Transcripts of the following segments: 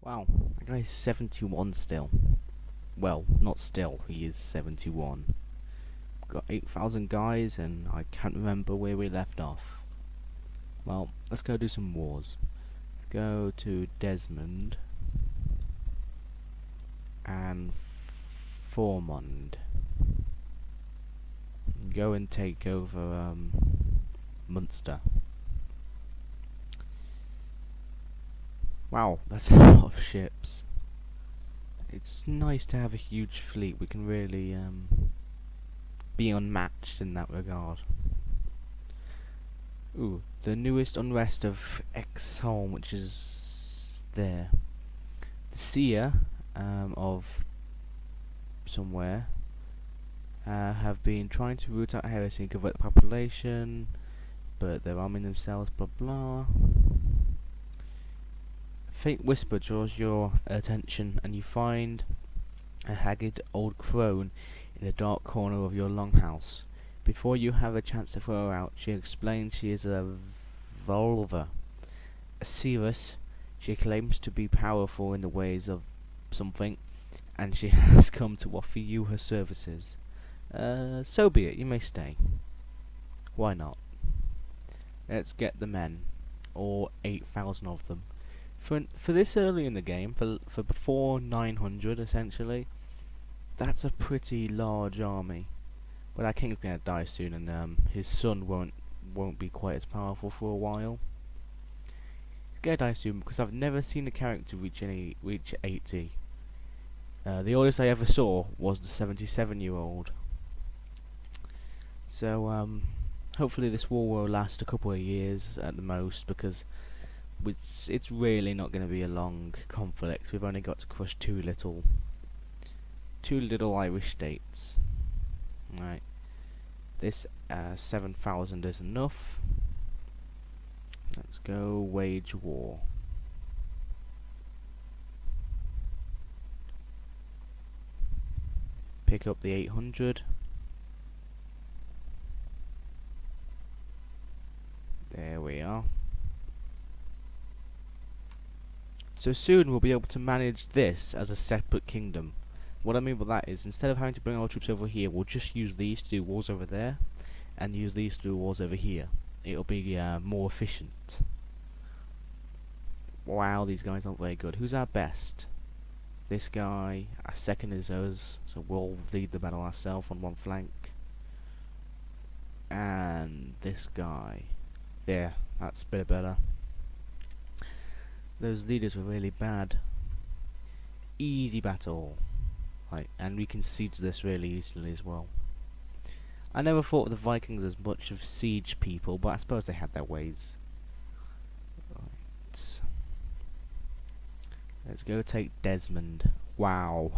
Wow, that guy's 71 still. Well, not still, he is 71. Got 8,000 guys and I can't remember where we left off. Well, let's go do some wars. Go to Desmond and Formond. Go and take over Munster. Wow, that's a lot of ships. It's nice to have a huge fleet. We can really be unmatched in that regard. Ooh, the newest unrest of Exholm, which is there. The seer of somewhere have been trying to root out heresy and convert the population, but they're arming themselves, blah blah. Faint whisper draws your attention and you find a haggard old crone in a dark corner of your longhouse. Before you have a chance to throw her out, she explains she is a Volva. A seeress, she claims to be powerful in the ways of something, and she has come to offer you her services. So be it, you may stay. Why not? Let's get the men, or 8,000 of them. For this early in the game, for before 900 essentially, that's a pretty large army. But that king's gonna die soon, and his son won't be quite as powerful for a while. He's gonna die soon because I've never seen a character reach 80. The oldest I ever saw was the 77-year-old. So hopefully this war will last a couple of years at the most, because it's really not going to be a long conflict. We've only got to crush two little Irish states. Right, this 7,000 is enough. Let's go wage war. Pick up the 800. There we are. So soon we'll be able to manage this as a separate kingdom. What I mean by that is, instead of having to bring our troops over here, we'll just use these to do wars over there, and use these to do wars over here. It'll be more efficient. Wow, these guys aren't very good. Who's our best? This guy. Our second is us, so we'll lead the battle ourselves on one flank. And this guy. There, that's a bit better. Those leaders were really bad. Easy battle. Right, and we can siege this really easily as well. I never thought of the Vikings as much of siege people, but I suppose they had their ways. Right. Let's go take Desmond. Wow,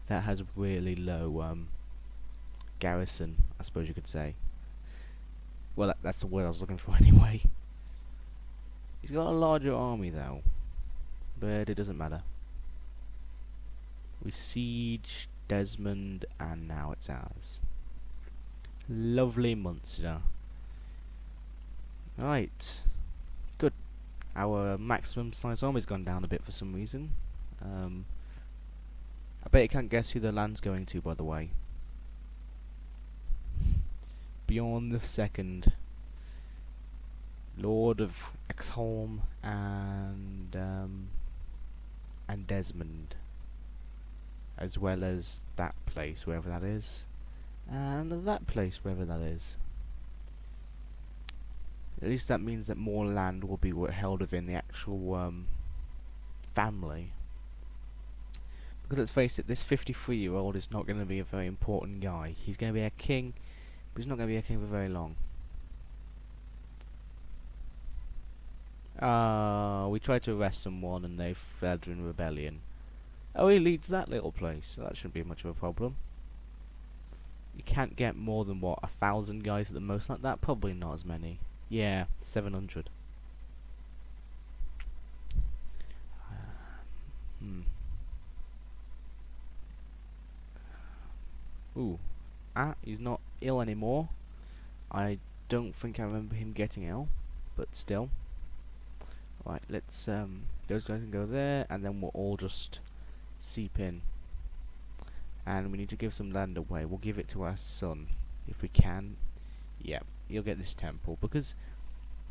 that has really low garrison, I suppose you could say. Well, that's the word I was looking for anyway. He's got a larger army though, but it doesn't matter. We siege Desmond and now it's ours. Lovely Munster. Right, good. Our maximum size army's gone down a bit for some reason. I bet you can't guess who the land's going to, by the way. Beyond the second, Lord of Exholm and Desmond, as well as that place, wherever that is, and that place, wherever that is. At least that means that more land will be held within the actual family. Because let's face it, this 53-year-old is not going to be a very important guy. He's going to be a king, but he's not going to be a king for very long. We tried to arrest someone and they fled in rebellion. Oh, he leads that little place, so that shouldn't be much of a problem. You can't get more than, what, 1,000 guys at the most like that? Probably not as many. Yeah, 700. Ooh. He's not ill anymore. I don't think I remember him getting ill, but still. Right, let's those guys can go there, and then we'll all just seep in. And we need to give some land away. We'll give it to our son if we can. Yeah, you'll get this temple, because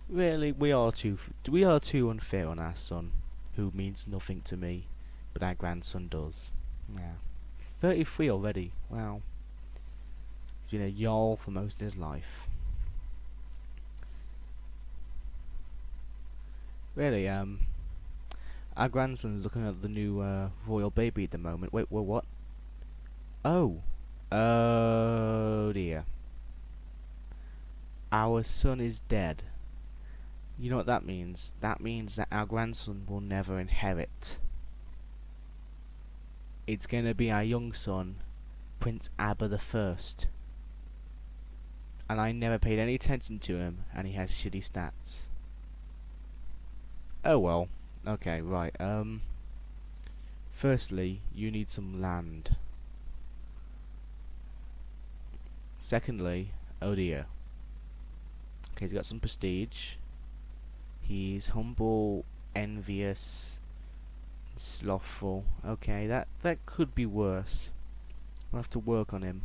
really we are too unfair on our son, who means nothing to me, but our grandson does. Yeah, 33 already. Wow, he's been a Jarl for most of his life. Really, our grandson's looking at the new royal baby at the moment. Wait, what? Oh, oh dear. Our son is dead. You know what that means? That means that our grandson will never inherit. It's gonna be our young son, Prince Abba the First. And I never paid any attention to him, and he has shitty stats. Oh well. Okay, right. Firstly, you need some land. Secondly, oh dear. Okay, he's got some prestige. He's humble, envious, slothful. Okay, that could be worse. We'll have to work on him.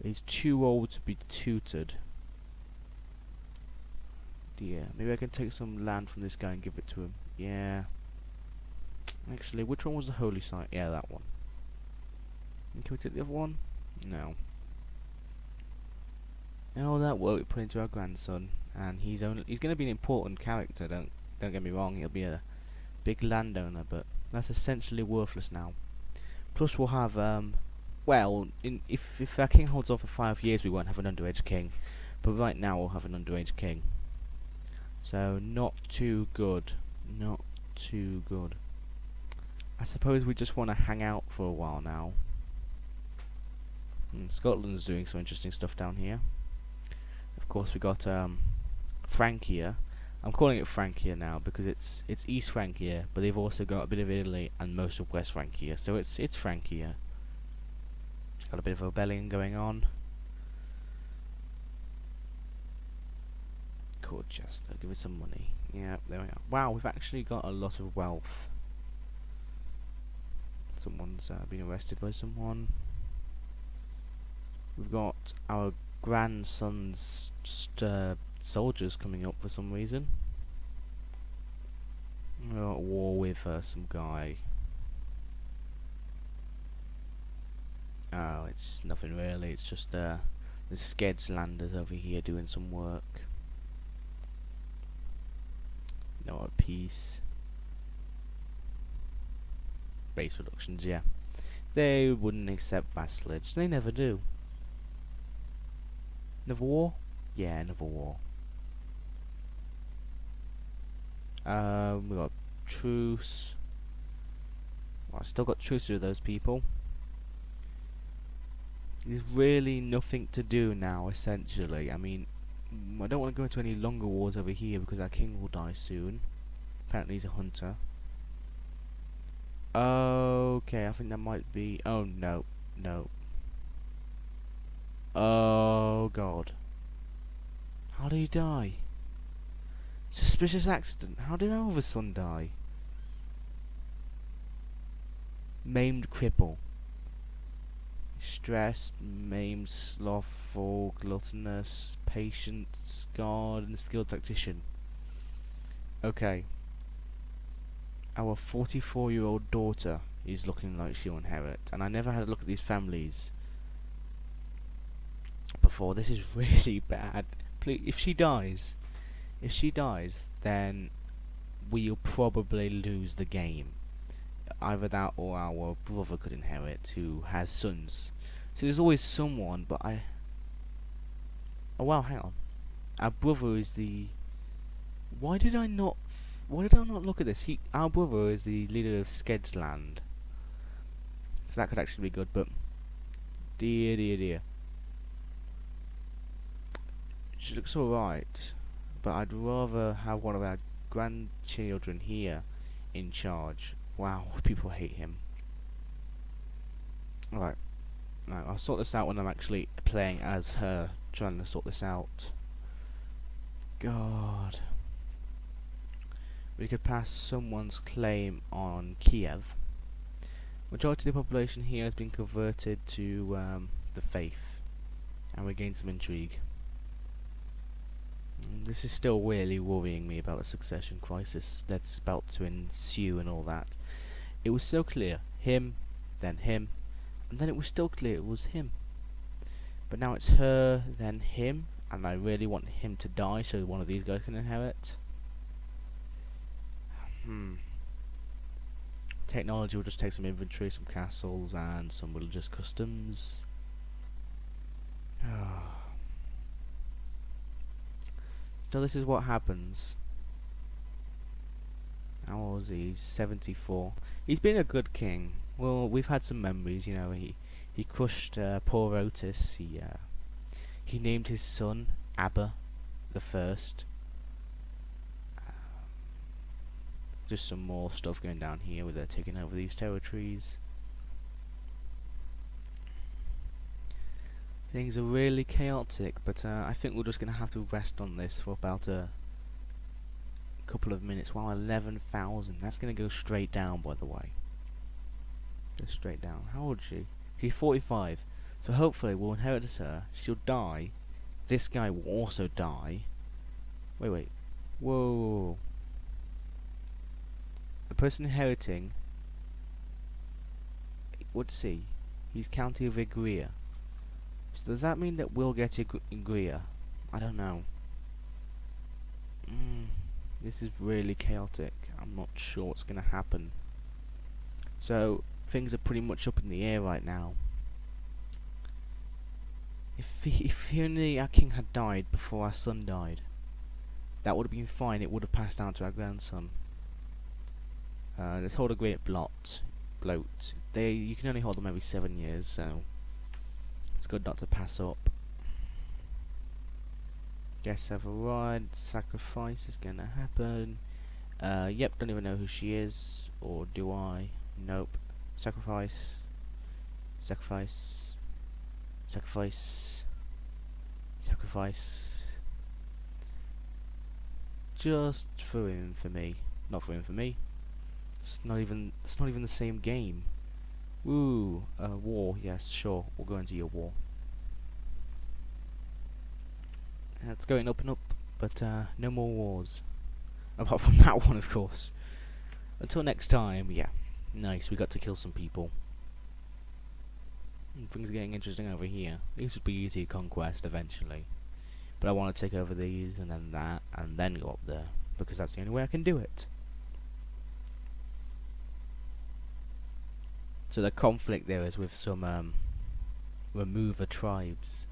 He's too old to be tutored. Dear, maybe I can take some land from this guy and give it to him. Yeah. Actually, which one was the holy site? Yeah, that one. And can we take the other one? No. Oh, that work we put into our grandson, and he's going to be an important character. Don't get me wrong. He'll be a big landowner, but that's essentially worthless now. Plus, we'll have well, if our king holds off for 5 years, we won't have an underage king. But right now, we'll have an underage king. So not too good. Not too good. I suppose we just want to hang out for a while now. Scotland's doing some interesting stuff down here. Of course, we got Francia. I'm calling it Francia now because it's East Francia, but they've also got a bit of Italy and most of West Francia, so it's Francia. Got a bit of rebellion going on. Colchester, give it some money. Yeah, there we are. Wow, we've actually got a lot of wealth. Someone's been arrested by someone. We've got our grandson's soldiers coming up for some reason. We're at war with some guy. Oh, it's nothing really. It's just the Skedgelanders over here doing some work. No peace. Base reductions, yeah. They wouldn't accept vassalage. They never do. Another war? Yeah, another war. We got truce. Well, I still got truce with those people. There's really nothing to do now, essentially. I mean, I don't want to go into any longer wars over here because our king will die soon. Apparently he's a hunter. Okay, I think that might be... Oh, no. No. Oh, God. How did he die? Suspicious accident. How did our other son die? Maimed cripple. Stressed, maimed, slothful, gluttonous, patient, scarred, and skilled tactician. Okay. Our 44-year-old daughter is looking like she'll inherit, and I never had a look at these families before. This is really bad. Please, if she dies, then we'll probably lose the game. Either that or our brother could inherit, who has sons. So there's always someone, but I... Oh wow, hang on. Our brother is the... Why did I not look at this? Our brother is the leader of Skedgeland. So that could actually be good, but... Dear, dear, dear. She looks alright, but I'd rather have one of our grandchildren here in charge. Wow, people hate him. Alright. Right, I'll sort this out when I'm actually playing as her, trying to sort this out. God. we could pass someone's claim on Kiev. Majority of the population here has been converted to the faith, and we gained some intrigue. This is still really worrying me about the succession crisis that's about to ensue and all that. It was so clear, him, then him, and then it was still clear it was him. But now it's her, then him, and I really want him to die so one of these guys can inherit. Technology will just take some inventory, some castles, and some religious customs. So this is what happens. How old is he? He's 74. He's been a good king. Well, we've had some memories, you know. He crushed poor Otis. He named his son Abba the First. Just some more stuff going down here where they're taking over these territories. Things are really chaotic, but I think we're just going to have to rest on this for about a couple of minutes. Wow, 11,000. That's going to go straight down, by the way. Go straight down. How old is she? She's 45. So hopefully we'll inherit her. She'll die. This guy will also die. Wait. Whoa. The person inheriting... What's he? He's County of Igria. So does that mean that we'll get Igria? I don't know. This is really chaotic. I'm not sure what's going to happen. So things are pretty much up in the air right now. If only our king had died before our son died, that would have been fine. It would have passed down to our grandson. Let's hold a great bloat. You can only hold them every 7 years, so it's good not to pass up. Guests have arrived. Sacrifice is gonna happen. Yep, don't even know who she is, or do I? Nope. Sacrifice. Sacrifice. Sacrifice. Sacrifice. Just for infamy. Not for infamy. It's not even the same game. Ooh, war. Yes, sure. We'll go into your war. It's going up and up, but no more wars. Apart from that one, of course. Until next time, yeah. Nice, we got to kill some people. Things are getting interesting over here. These would be easy conquest eventually. But I want to take over these, and then that, and then go up there. Because that's the only way I can do it. So the conflict there is with some remover tribes.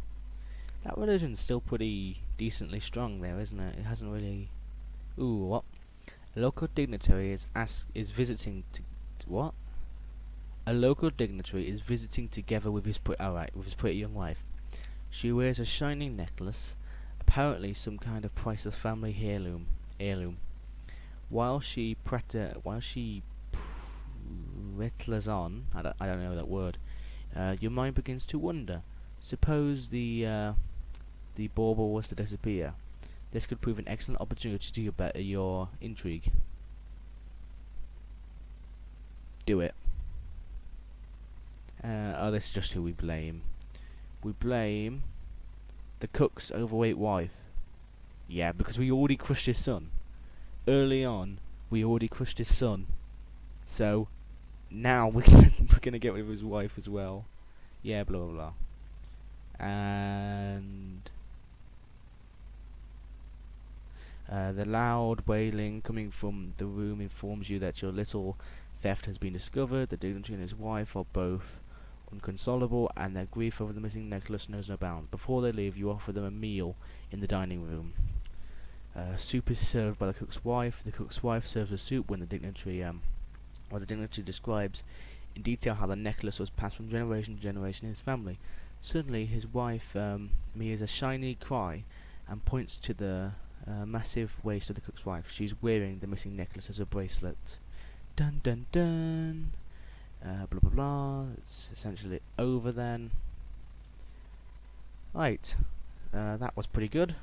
That religion's still pretty decently strong there, isn't it? It hasn't really... Ooh, what? A local dignitary is visiting to... What? A local dignitary is visiting together with his pretty young wife. She wears a shining necklace, apparently some kind of priceless family heirloom. While she rattles on, I don't know that word. Your mind begins to wonder. Suppose the bauble was to disappear. This could prove an excellent opportunity to better your intrigue. Do it. Oh, this is just who we blame. We blame the cook's overweight wife. Yeah, because we already crushed his son. Early on, we already crushed his son. So now we're gonna get rid of his wife as well. Yeah, blah blah blah. And the loud wailing coming from the room informs you that your little theft has been discovered. The dignitary and his wife are both inconsolable, and their grief over the missing necklace knows no bounds. Before they leave, you offer them a meal in the dining room. Soup is served by the cook's wife. The cook's wife serves the soup when the dignitary describes in detail how the necklace was passed from generation to generation in his family. Suddenly, his wife hears a shiny cry and points to the massive waist of the cook's wife. She's wearing the missing necklace as a bracelet. Dun dun dun. Blah blah blah. It's essentially over then. Right. That was pretty good.